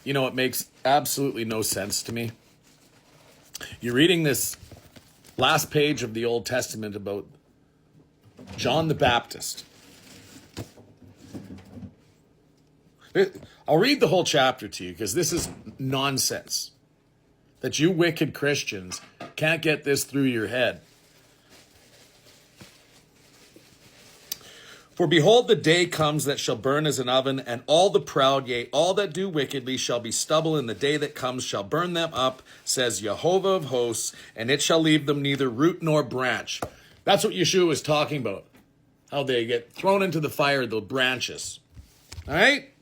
it makes absolutely no sense to me. You're reading this last page of the Old Testament about John the Baptist. I'll read the whole chapter to you because this is nonsense. That you wicked Christians can't get this through your head. For behold, the day comes that shall burn as an oven, and all the proud, yea, all that do wickedly shall be stubble, and the day that comes shall burn them up, says Jehovah of hosts, and it shall leave them neither root nor branch. That's what Yeshua was talking about. How they get thrown into the fire, the branches. All right?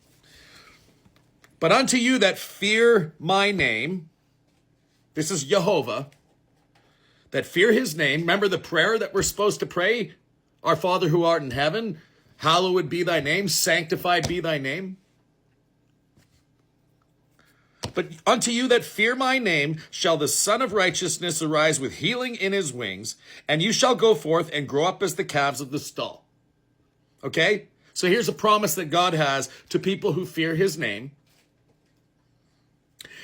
But unto you that fear my name, this is Jehovah, that fear his name. Remember the prayer that we're supposed to pray? Our Father who art in heaven, hallowed be thy name, sanctified be thy name. But unto you that fear my name shall the Son of Righteousness arise with healing in his wings, and you shall go forth and grow up as the calves of the stall. Okay? So here's a promise that God has to people who fear his name.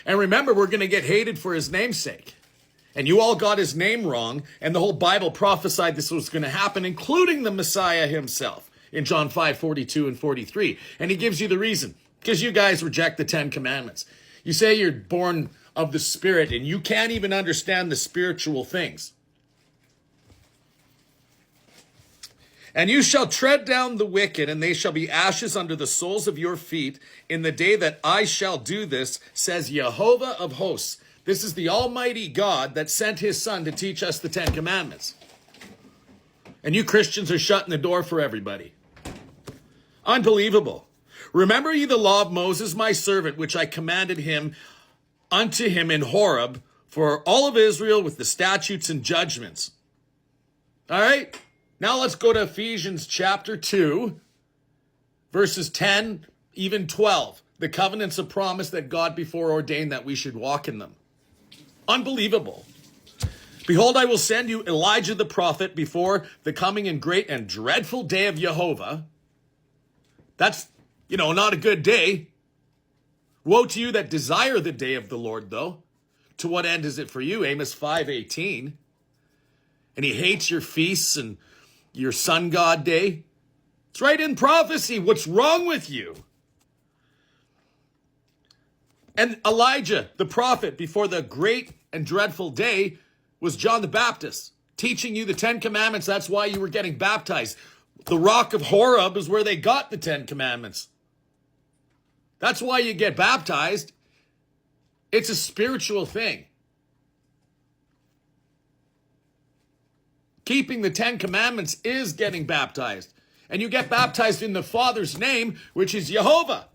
And remember, we're going to get hated for his name's sake. And you all got his name wrong, and the whole Bible prophesied this was going to happen, including the Messiah himself in John 5:42 and 43. And he gives you the reason, because you guys reject the 10 Commandments. You say you're born of the Spirit, and you can't even understand the spiritual things. And you shall tread down the wicked, and they shall be ashes under the soles of your feet in the day that I shall do this, says Jehovah of hosts. This is the Almighty God that sent his Son to teach us the 10 Commandments. And you Christians are shutting the door for everybody. Unbelievable. Remember ye the law of Moses, my servant, which I commanded him unto him in Horeb for all of Israel with the statutes and judgments. All right. Now let's go to Ephesians chapter 2, verses 10, even 12. The covenants of promise that God before ordained that we should walk in them. Unbelievable. Behold, I will send you Elijah the prophet before the coming and great and dreadful day of Jehovah. That's, not a good day. Woe to you that desire the day of the Lord, though. To what end is it for you? Amos 5:18. And he hates your feasts and your sun god day. It's right in prophecy. What's wrong with you? And Elijah, the prophet, before the great and dreadful day was John the Baptist, teaching you the 10 Commandments. That's why you were getting baptized. The rock of Horeb is where they got the 10 Commandments. That's why you get baptized. It's a spiritual thing. Keeping the 10 Commandments is getting baptized. And you get baptized in the Father's name, which is Jehovah.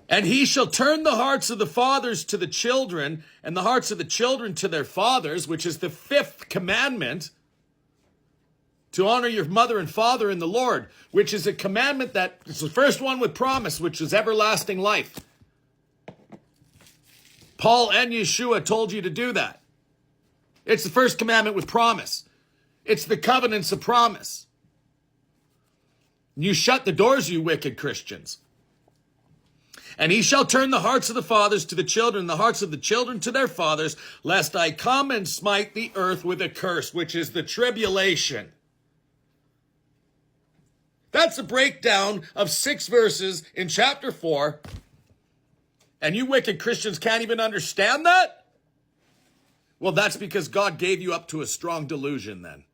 And he shall turn the hearts of the fathers to the children, and the hearts of the children to their fathers, which is the 5th commandment, to honor your mother and father in the Lord, which is a commandment that is the first one with promise, which is everlasting life. Paul and Yeshua told you to do that. It's the first commandment with promise. It's the covenants of promise. You shut the doors, you wicked Christians. And he shall turn the hearts of the fathers to the children, the hearts of the children to their fathers, lest I come and smite the earth with a curse, which is the tribulation. That's a breakdown of 6 verses in chapter 4. And you wicked Christians can't even understand that? Well, that's because God gave you up to a strong delusion then.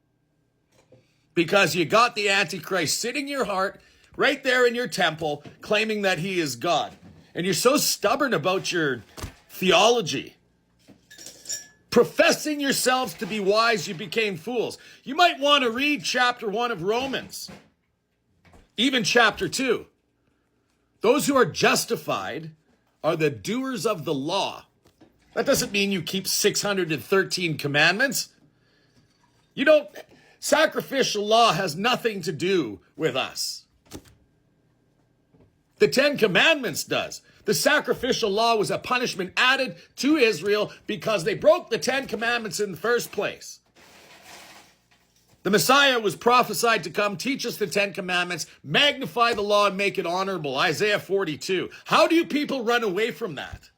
Because you got the Antichrist sitting in your heart, right there in your temple, claiming that he is God. And you're so stubborn about your theology. Professing yourselves to be wise, you became fools. You might want to read chapter 1 of Romans. Even chapter 2. Those who are justified are the doers of the law. That doesn't mean you keep 613 commandments. Sacrificial law has nothing to do with us. The 10 Commandments does. The sacrificial law was a punishment added to Israel because they broke the 10 Commandments in the first place. The Messiah was prophesied to come, teach us the 10 commandments, magnify the law and make it honorable. Isaiah 42. How do you people run away from that?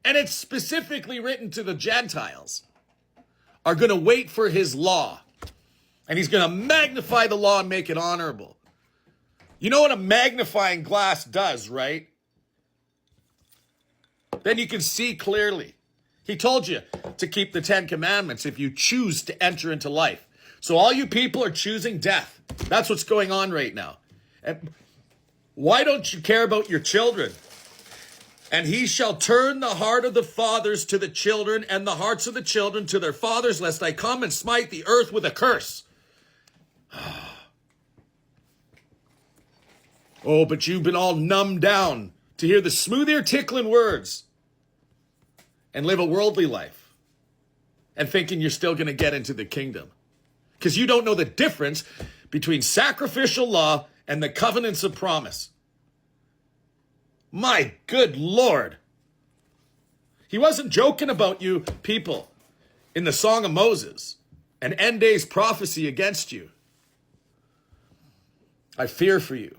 And it's specifically written to the Gentiles are going to wait for his law. And he's going to magnify the law and make it honorable. You know what a magnifying glass does, right? Then you can see clearly. He told you to keep the 10 commandments if you choose to enter into life. So all you people are choosing death. That's what's going on right now. And why don't you care about your children? And he shall turn the heart of the fathers to the children, and the hearts of the children to their fathers, lest I come and smite the earth with a curse. Oh, but you've been all numbed down to hear the smooth ear tickling words and live a worldly life and thinking you're still going to get into the kingdom. Because you don't know the difference between sacrificial law and the covenants of promise. My good Lord. He wasn't joking about you people in the Song of Moses, an end days prophecy against you. I fear for you.